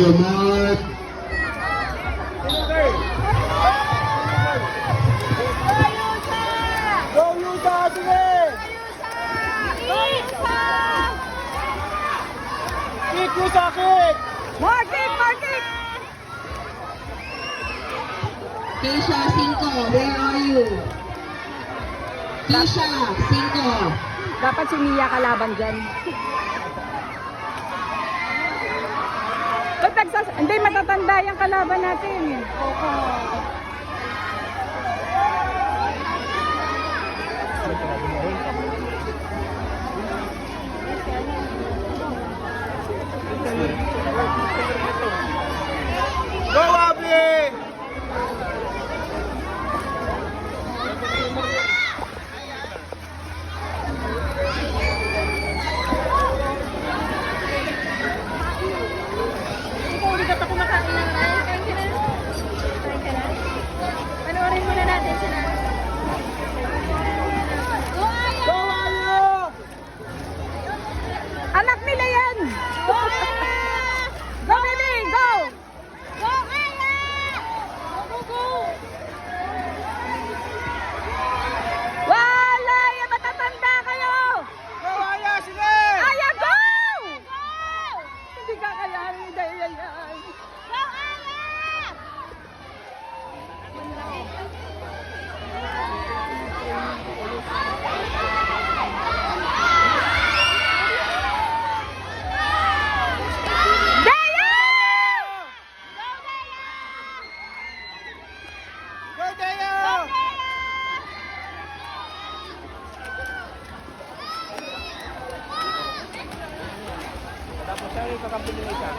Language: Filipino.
Mark. Go, Yusa! Sige! Kick, Yusa, kick! More kick, more kick! Keisha, 5. Where are you? Keisha, 5. Dapat si Mia kalaban dyan. Hindi, matatanda yung kalaban natin. Go, Abby! Hindi ka pa kumakain ng rice. Kain ka na? Kain ka na? Panoorin muna natin sila. Go, Aya! Go, Aya! Anak nila yan! Go, Aya! Go, baby! Go! Go, Aya! Go, go, go! Wala! Yan, matatanda kayo! Go, Aya! Sige! Aya, go! Go! Hindi kakayanin dahil yan. Go, Aya! Go, Deo! Tapos siya yung kakapili isa.